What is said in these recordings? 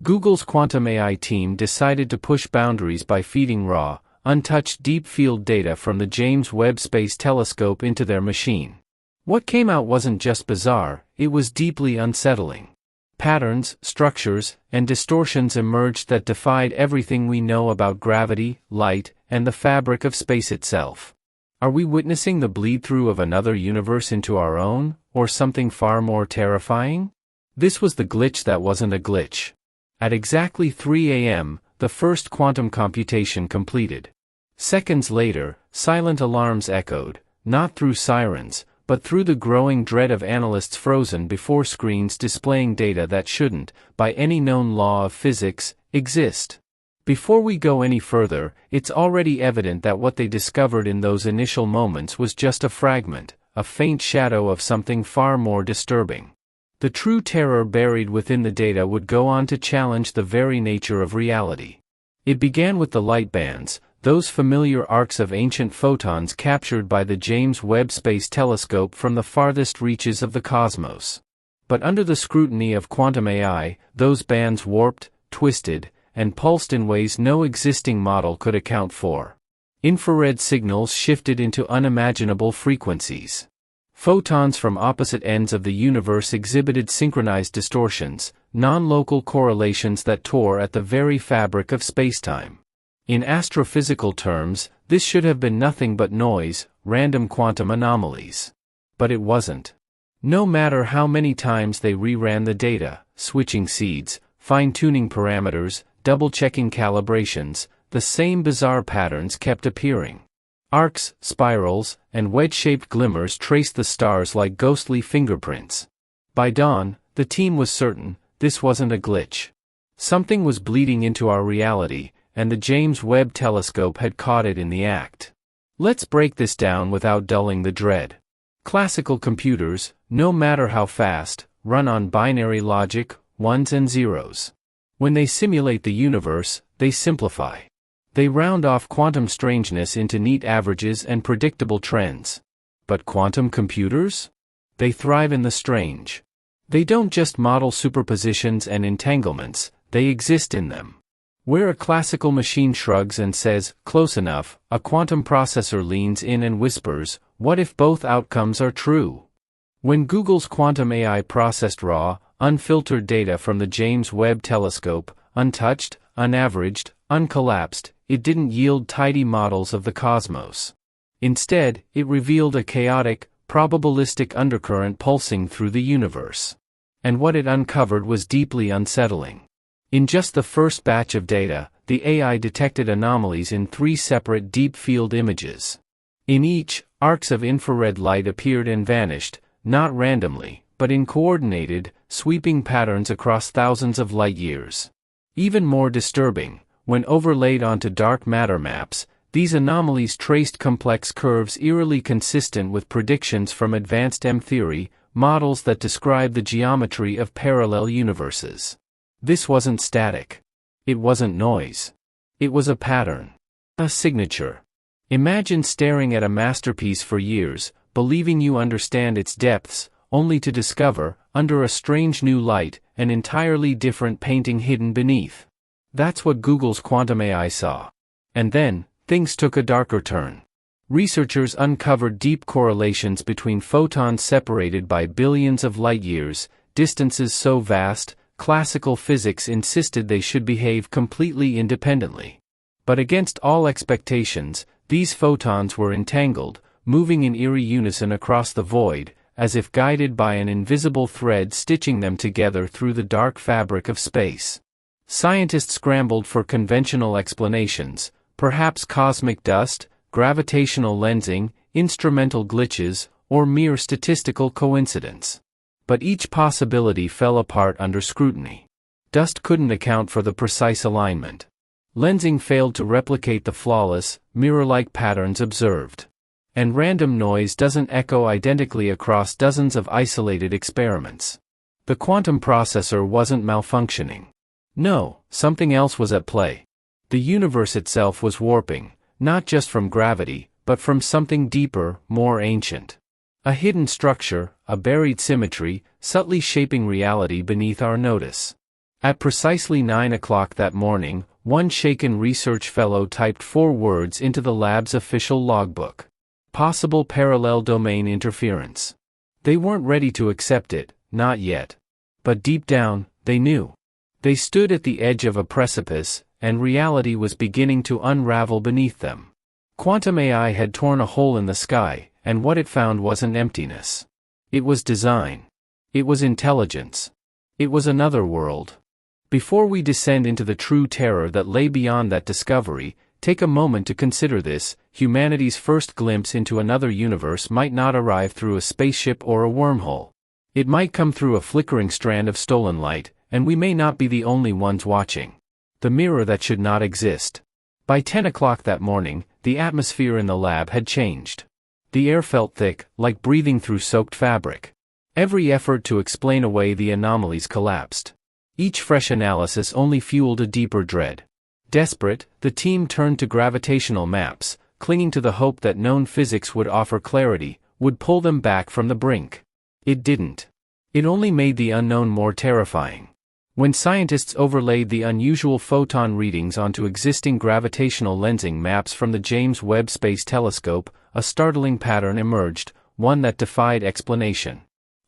Google's quantum AI team decided to push boundaries by feeding raw, untouched deep field data from the James Webb Space Telescope into their machine. What came out wasn't just bizarre, it was deeply unsettling. Patterns, structures, and distortions emerged that defied everything we know about gravity, light, and the fabric of space itself. Are we witnessing the bleed-through of another universe into our own, or something far more terrifying? This was the glitch that wasn't a glitch. At exactly 3 a.m., the first quantum computation completed. Seconds later, silent alarms echoed, not through sirens, but through the growing dread of analysts frozen before screens displaying data that shouldn't, by any known law of physics, exist. Before we go any further, it's already evident that what they discovered in those initial moments was just a fragment, a faint shadow of something far more disturbing. The true terror buried within the data would go on to challenge the very nature of reality. It began with the light bands, those familiar arcs of ancient photons captured by the James Webb Space Telescope from the farthest reaches of the cosmos. But under the scrutiny of quantum AI, those bands warped, twisted, and pulsed in ways no existing model could account for. Infrared signals shifted into unimaginable frequencies. Photons from opposite ends of the universe exhibited synchronized distortions, non-local correlations that tore at the very fabric of spacetime. In astrophysical terms, this should have been nothing but noise, random quantum anomalies. But it wasn't. No matter how many times they reran the data, switching seeds, fine-tuning parameters, double-checking calibrations, the same bizarre patterns kept appearing. Arcs, spirals, and wedge-shaped glimmers traced the stars like ghostly fingerprints. By dawn, the team was certain, this wasn't a glitch. Something was bleeding into our reality, and the James Webb Telescope had caught it in the act. Let's break this down without dulling the dread. Classical computers, no matter how fast, run on binary logic, ones and zeros. When they simulate the universe, they simplify. They round off quantum strangeness into neat averages and predictable trends. But quantum computers? They thrive in the strange. They don't just model superpositions and entanglements, they exist in them. Where a classical machine shrugs and says, close enough, a quantum processor leans in and whispers, what if both outcomes are true? When Google's quantum AI processed raw, unfiltered data from the James Webb Telescope, untouched, unaveraged, uncollapsed, it didn't yield tidy models of the cosmos. Instead, it revealed a chaotic, probabilistic undercurrent pulsing through the universe. And what it uncovered was deeply unsettling. In just the first batch of data, the AI detected anomalies in 3 separate deep-field images. In each, arcs of infrared light appeared and vanished, not randomly, but in coordinated, sweeping patterns across thousands of light-years. Even more disturbing, when overlaid onto dark matter maps, these anomalies traced complex curves eerily consistent with predictions from advanced M-theory, models that describe the geometry of parallel universes. This wasn't static. It wasn't noise. It was a pattern. A signature. Imagine staring at a masterpiece for years, believing you understand its depths, only to discover, under a strange new light, an entirely different painting hidden beneath. That's what Google's quantum AI saw. And then, things took a darker turn. Researchers uncovered deep correlations between photons separated by billions of light-years, distances so vast, classical physics insisted they should behave completely independently. But against all expectations, these photons were entangled, moving in eerie unison across the void, as if guided by an invisible thread stitching them together through the dark fabric of space. Scientists scrambled for conventional explanations, perhaps cosmic dust, gravitational lensing, instrumental glitches, or mere statistical coincidence. But each possibility fell apart under scrutiny. Dust couldn't account for the precise alignment. Lensing failed to replicate the flawless, mirror-like patterns observed. And random noise doesn't echo identically across dozens of isolated experiments. The quantum processor wasn't malfunctioning. No, something else was at play. The universe itself was warping, not just from gravity, but from something deeper, more ancient. A hidden structure, a buried symmetry, subtly shaping reality beneath our notice. At precisely 9 o'clock that morning, one shaken research fellow typed 4 words into the lab's official logbook. Possible parallel domain interference. They weren't ready to accept it, not yet. But deep down, they knew. They stood at the edge of a precipice, and reality was beginning to unravel beneath them. Quantum AI had torn a hole in the sky, and what it found wasn't emptiness. It was design. It was intelligence. It was another world. Before we descend into the true terror that lay beyond that discovery, take a moment to consider this: humanity's first glimpse into another universe might not arrive through a spaceship or a wormhole. It might come through a flickering strand of stolen light, and we may not be the only ones watching. The mirror that should not exist. By 10 o'clock that morning, the atmosphere in the lab had changed. The air felt thick, like breathing through soaked fabric. Every effort to explain away the anomalies collapsed. Each fresh analysis only fueled a deeper dread. Desperate, the team turned to gravitational maps, clinging to the hope that known physics would offer clarity, would pull them back from the brink. It didn't. It only made the unknown more terrifying. When scientists overlaid the unusual photon readings onto existing gravitational lensing maps from the James Webb Space Telescope, a startling pattern emerged, one that defied explanation.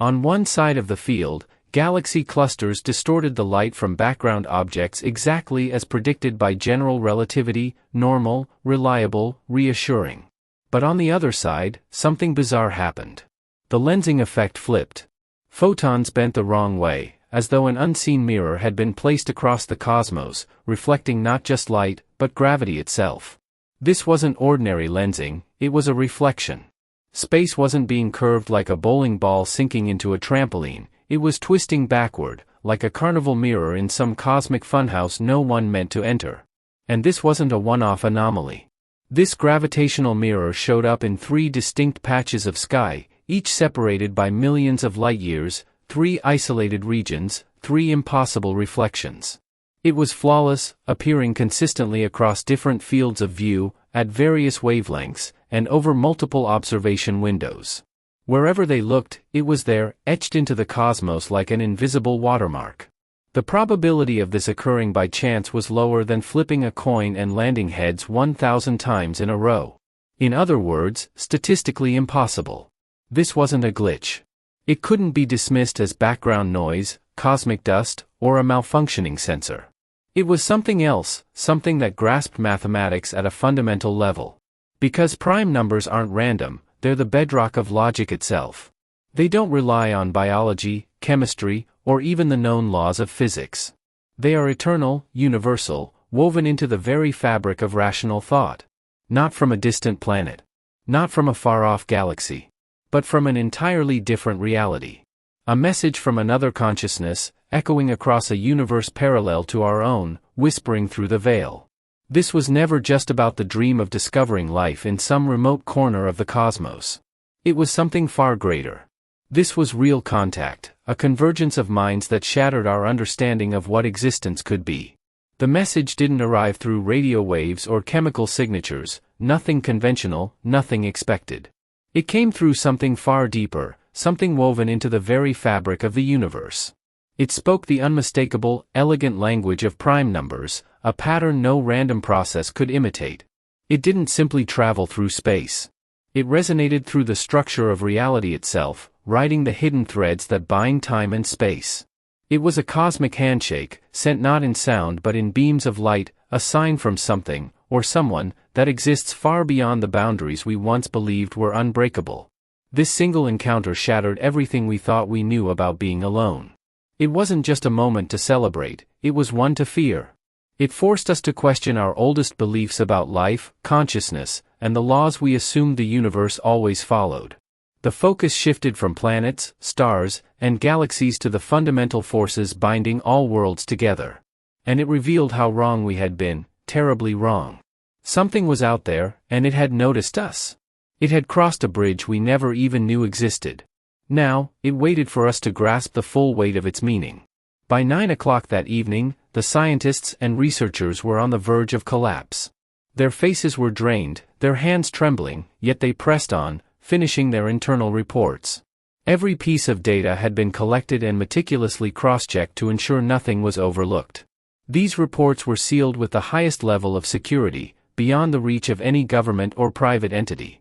On one side of the field, galaxy clusters distorted the light from background objects exactly as predicted by general relativity: normal, reliable, reassuring. But on the other side, something bizarre happened. The lensing effect flipped. Photons bent the wrong way, as though an unseen mirror had been placed across the cosmos, reflecting not just light, but gravity itself. This wasn't ordinary lensing, it was a reflection. Space wasn't being curved like a bowling ball sinking into a trampoline. It was twisting backward, like a carnival mirror in some cosmic funhouse no one meant to enter. And this wasn't a one-off anomaly. This gravitational mirror showed up in 3 distinct patches of sky, each separated by millions of light-years, 3 isolated regions, 3 impossible reflections. It was flawless, appearing consistently across different fields of view, at various wavelengths, and over multiple observation windows. Wherever they looked, it was there, etched into the cosmos like an invisible watermark. The probability of this occurring by chance was lower than flipping a coin and landing heads 1,000 times in a row. In other words, statistically impossible. This wasn't a glitch. It couldn't be dismissed as background noise, cosmic dust, or a malfunctioning sensor. It was something else, something that grasped mathematics at a fundamental level. Because prime numbers aren't random, they're the bedrock of logic itself. They don't rely on biology, chemistry, or even the known laws of physics. They are eternal, universal, woven into the very fabric of rational thought. Not from a distant planet. Not from a far-off galaxy. But from an entirely different reality. A message from another consciousness, echoing across a universe parallel to our own, whispering through the veil. This was never just about the dream of discovering life in some remote corner of the cosmos. It was something far greater. This was real contact, a convergence of minds that shattered our understanding of what existence could be. The message didn't arrive through radio waves or chemical signatures, nothing conventional, nothing expected. It came through something far deeper, something woven into the very fabric of the universe. It spoke the unmistakable, elegant language of prime numbers, a pattern no random process could imitate. It didn't simply travel through space. It resonated through the structure of reality itself, writing the hidden threads that bind time and space. It was a cosmic handshake, sent not in sound but in beams of light, a sign from something, or someone, that exists far beyond the boundaries we once believed were unbreakable. This single encounter shattered everything we thought we knew about being alone. It wasn't just a moment to celebrate, it was one to fear. It forced us to question our oldest beliefs about life, consciousness, and the laws we assumed the universe always followed. The focus shifted from planets, stars, and galaxies to the fundamental forces binding all worlds together. And it revealed how wrong we had been, terribly wrong. Something was out there, and it had noticed us. It had crossed a bridge we never even knew existed. Now, it waited for us to grasp the full weight of its meaning. By 9 o'clock that evening, the scientists and researchers were on the verge of collapse. Their faces were drained, their hands trembling, yet they pressed on, finishing their internal reports. Every piece of data had been collected and meticulously cross-checked to ensure nothing was overlooked. These reports were sealed with the highest level of security, beyond the reach of any government or private entity.